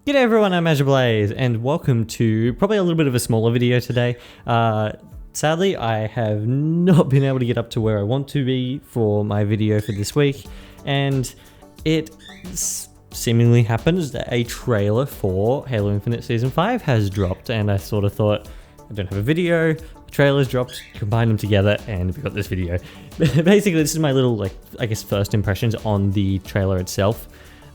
G'day everyone, I'm Azure Blaze, and welcome to probably a little bit of a smaller video today. Sadly, I have not been able to get up to where I want to be for my video for this week, and it seemingly happens that a trailer for Halo Infinite Season 5 has dropped, and I sort of thought, I don't have a video, the trailer's dropped, combine them together, and we got this video. Basically, this is my little, first impressions on the trailer itself.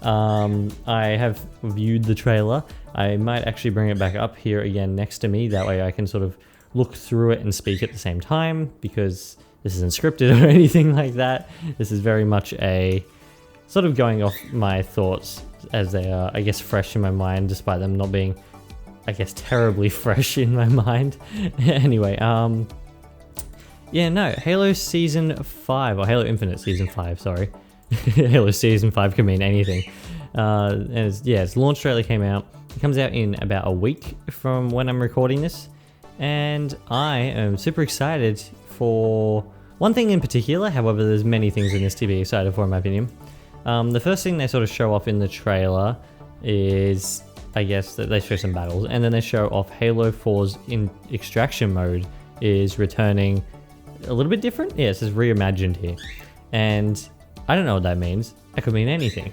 I have viewed the trailer. I might actually bring it back up here again next to me. That way I can sort of look through it and speak at the same time, because this isn't scripted or anything like that. This is very much a sort of going off my thoughts as they are, I guess, fresh in my mind, despite them not being, I guess, terribly fresh in my mind. Anyway, Halo Season 5, or Halo Infinite Season 5, sorry. Halo Season 5 can mean anything. And its launch trailer came out. It comes out in about a week from when I'm recording this. And I am super excited for one thing in particular. However, there's many things in this to be excited for, in my opinion. The first thing they sort of show off in the trailer is, I guess, that they show some battles. And then they show off Halo 4's extraction mode is returning a little bit different. Yeah, it says reimagined here. And I don't know what that means. That could mean anything.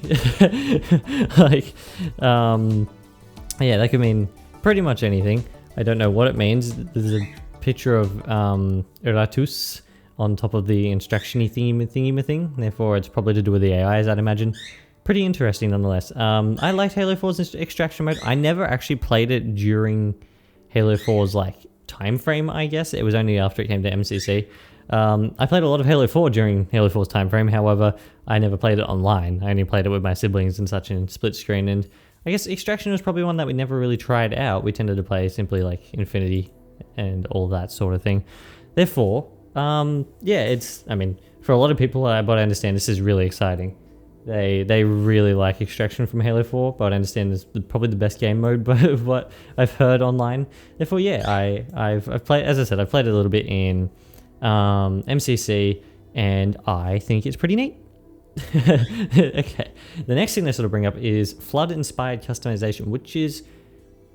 That could mean pretty much anything. I don't know what it means. There's a picture of Eratus on top of the instruction-y thingy thing. Therefore, it's probably to do with the AIs, I'd imagine. Pretty interesting nonetheless. I liked Halo 4's extraction mode. I never actually played it during Halo 4's time frame, I guess. It was only after it came to MCC. I played a lot of Halo 4 during Halo 4's time frame. However, I never played it online. I only played it with my siblings and such in split screen. And I guess Extraction was probably one that we never really tried out. We tended to play simply Infinity and all that sort of thing. Therefore, for a lot of people, but I understand this is really exciting. They really like Extraction from Halo 4, but I understand it's probably the best game mode, but what I've heard online. Therefore, I've played, as I said, I've played it a little bit in MCC, and I think it's pretty neat. Okay, the next thing they sort of bring up is Flood inspired customization, which is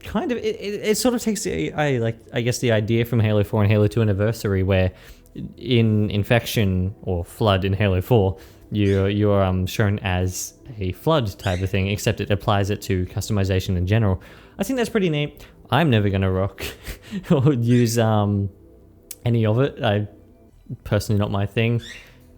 kind of it sort of takes the idea from Halo 4 and Halo 2 Anniversary, where in Infection or Flood in Halo 4 you're shown as a Flood type of thing, except it applies it to customization in general. I think that's pretty neat. I'm never gonna rock or use any of it. I personally, not my thing.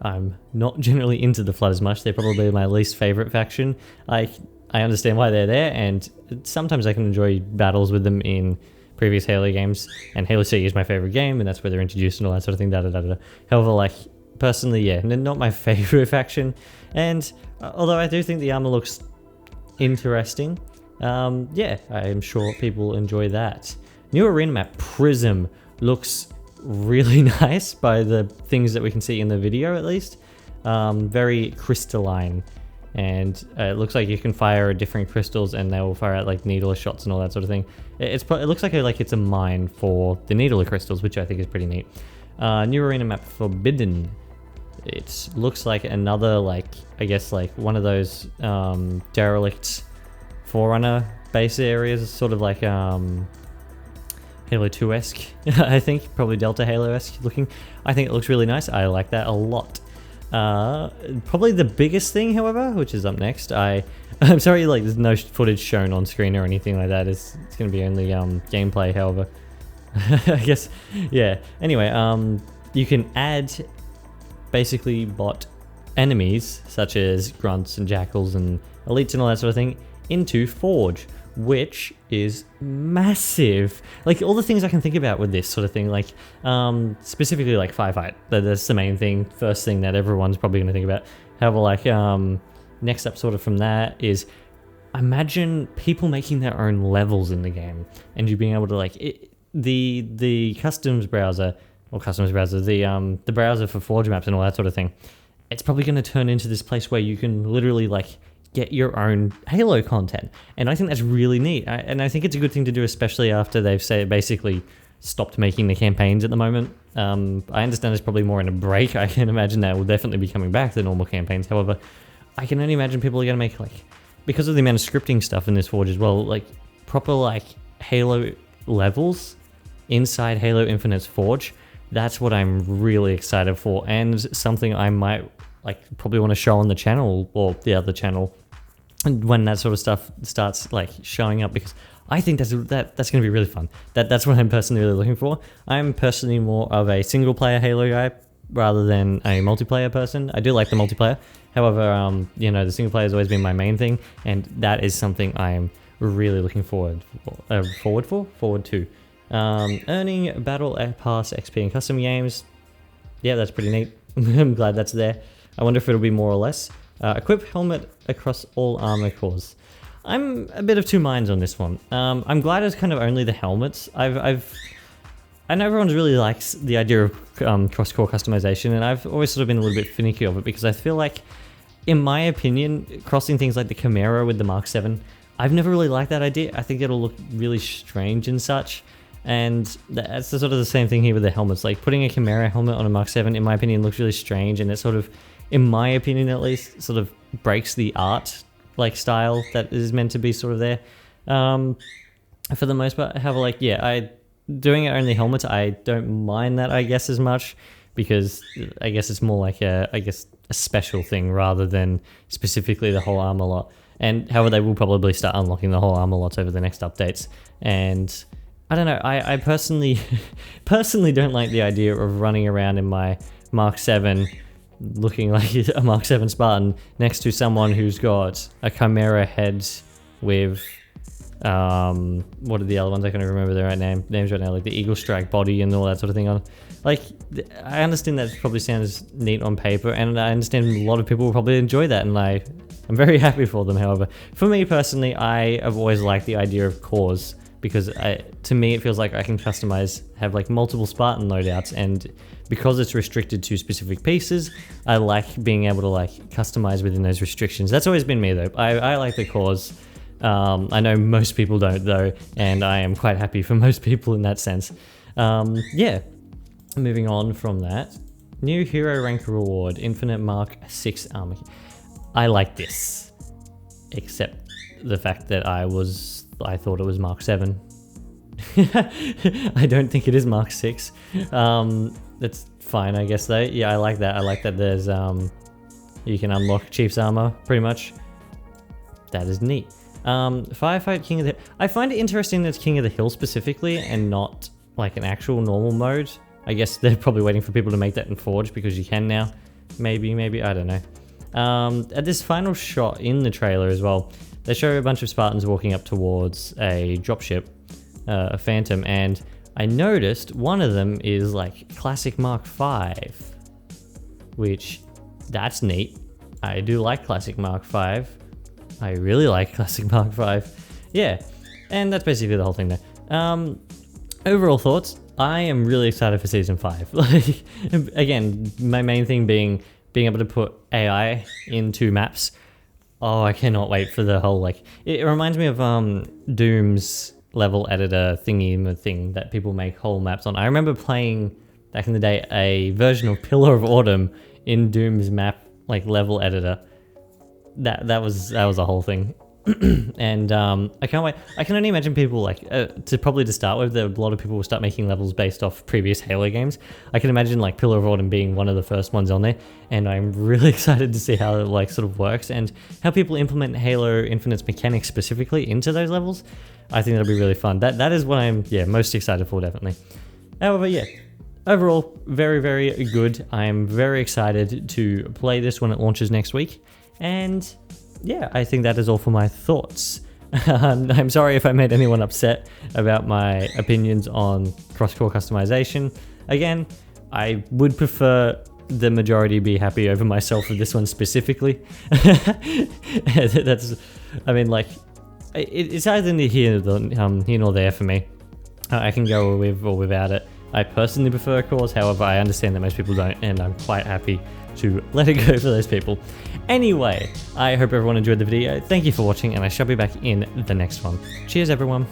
I'm not generally into the Flood as much. They're probably my least favorite faction. I understand why they're there, and sometimes I can enjoy battles with them in previous Halo games, and Halo CE is my favorite game, and that's where they're introduced and all that sort of thing. However, personally, not my favorite faction. And although I do think the armor looks interesting, I'm sure people enjoy that. New arena map Prism looks really nice by the things that we can see in the video, at least. Very crystalline, and it looks like you can fire different crystals and they will fire out needler shots and all that sort of thing. It looks like it's a mine for the needler crystals, which I think is pretty neat. New arena map Forbidden. It looks like another one of those derelict Forerunner base areas, sort of Halo 2-esque, I think, probably Delta Halo-esque looking. I think it looks really nice. I like that a lot. Probably the biggest thing, however, which is up next, I'm sorry, there's no footage shown on screen or anything like that. It's going to be only gameplay, however. I guess, yeah. Anyway, you can add basically bot enemies, such as grunts and jackals and elites and all that sort of thing, into Forge, which is massive. All the things I can think about with this sort of thing, specifically Firefight. That's the main thing, first thing that everyone's probably going to think about. However, next up sort of from that is, imagine people making their own levels in the game, and you being able to the customs browser, the browser for Forge maps and all that sort of thing. It's probably going to turn into this place where you can literally get your own Halo content, and I think that's really neat. And I think it's a good thing to do, especially after they've basically stopped making the campaigns at the moment. I understand it's probably more in a break. I can imagine that will definitely be coming back, the normal campaigns. However, I can only imagine people are going to make because of the amount of scripting stuff in this Forge as well, like proper like Halo levels inside Halo Infinite's Forge, that's what I'm really excited for, and something I might like probably want to show on the channel or the other channel when that sort of stuff starts like showing up, because I think that's going to be really fun. That's what I'm personally really looking for. I'm personally more of a single player Halo guy rather than a multiplayer person. I do like the multiplayer. However, you know, the single player has always been my main thing, and that is something I am really looking forward to. Earning Battle Pass XP in custom games. Yeah, that's pretty neat. I'm glad that's there. I wonder if it'll be more or less. Equip helmet across all armor cores. I'm a bit of two minds on this one. I'm glad it's kind of only the helmets. I know everyone really likes the idea of cross-core customization, and I've always sort of been a little bit finicky of it because I feel like, in my opinion, crossing things like the Chimera with the Mark 7, I've never really liked that idea. I think it'll look really strange and such, and that's sort of the same thing here with the helmets. Like putting a Chimera helmet on a Mark 7, in my opinion, looks really strange, and it sort of, in my opinion at least, sort of breaks the art like style that is meant to be sort of there. For the most part, however, like yeah, doing it only helmets, I don't mind that, I guess, as much, because I guess it's more like a special thing rather than specifically the whole armor lot. And however, they will probably start unlocking the whole armor lots over the next updates. And I don't know, I personally don't like the idea of running around in my Mark 7 looking like a Mark 7 Spartan next to someone who's got a Chimera head with what are the other ones? I can't even remember their names right now, like the Eagle Strike body and all that sort of thing on. Like, I understand that probably sounds neat on paper, and I understand a lot of people will probably enjoy that, and I'm very happy for them. However, for me personally, I have always liked the idea of cores, because to me it feels like I can have like multiple Spartan loadouts, and because it's restricted to specific pieces, I like being able to like customize within those restrictions. That's always been me though. I like the cores. I know most people don't though, and I am quite happy for most people in that sense. Yeah, moving on from that. New hero rank reward, Infinite Mark 6 armor. I like this, except the fact that I thought it was Mark 7. I don't think it is Mark 6. That's fine, I guess though. Yeah, I like that. I like that there's you can unlock Chief's armor pretty much. That is neat. Firefight King of the... I find it interesting that it's King of the Hill specifically and not like an actual normal mode. I guess they're probably waiting for people to make that in Forge because you can now. Maybe, I don't know. At this final shot in the trailer as well, they show a bunch of Spartans walking up towards a dropship, a Phantom, and I noticed one of them is like Classic Mark 5, which that's neat. I do like Classic Mark 5. I really like Classic Mark 5. Yeah, and that's basically the whole thing there. Overall thoughts, I am really excited for Season 5. Like, again, my main thing being able to put AI into maps. Oh, I cannot wait for the whole, like, it reminds me of Doom's level editor thingy thing that people make whole maps on. I remember playing, back in the day, a version of Pillar of Autumn in Doom's map, like, level editor. That was a whole thing. And I can't wait. I can only imagine people like to start with, a lot of people will start making levels based off previous Halo games. I can imagine like Pillar of Autumn being one of the first ones on there, and I'm really excited to see how it like sort of works and how people implement Halo Infinite's mechanics specifically into those levels. I think that'll be really fun. That is what I'm most excited for, definitely. However, yeah, overall very, very good. I'm very excited to play this when it launches next week, and yeah, I think that is all for my thoughts. I'm sorry if I made anyone upset about my opinions on cross-core customization. Again, I would prefer the majority be happy over myself with this one specifically. That's, I mean, like, it's either here nor there for me. I can go with or without it. I personally prefer cores, however, I understand that most people don't, and I'm quite happy to let it go for those people. Anyway, I hope everyone enjoyed the video. Thank you for watching, and I shall be back in the next one. Cheers, everyone.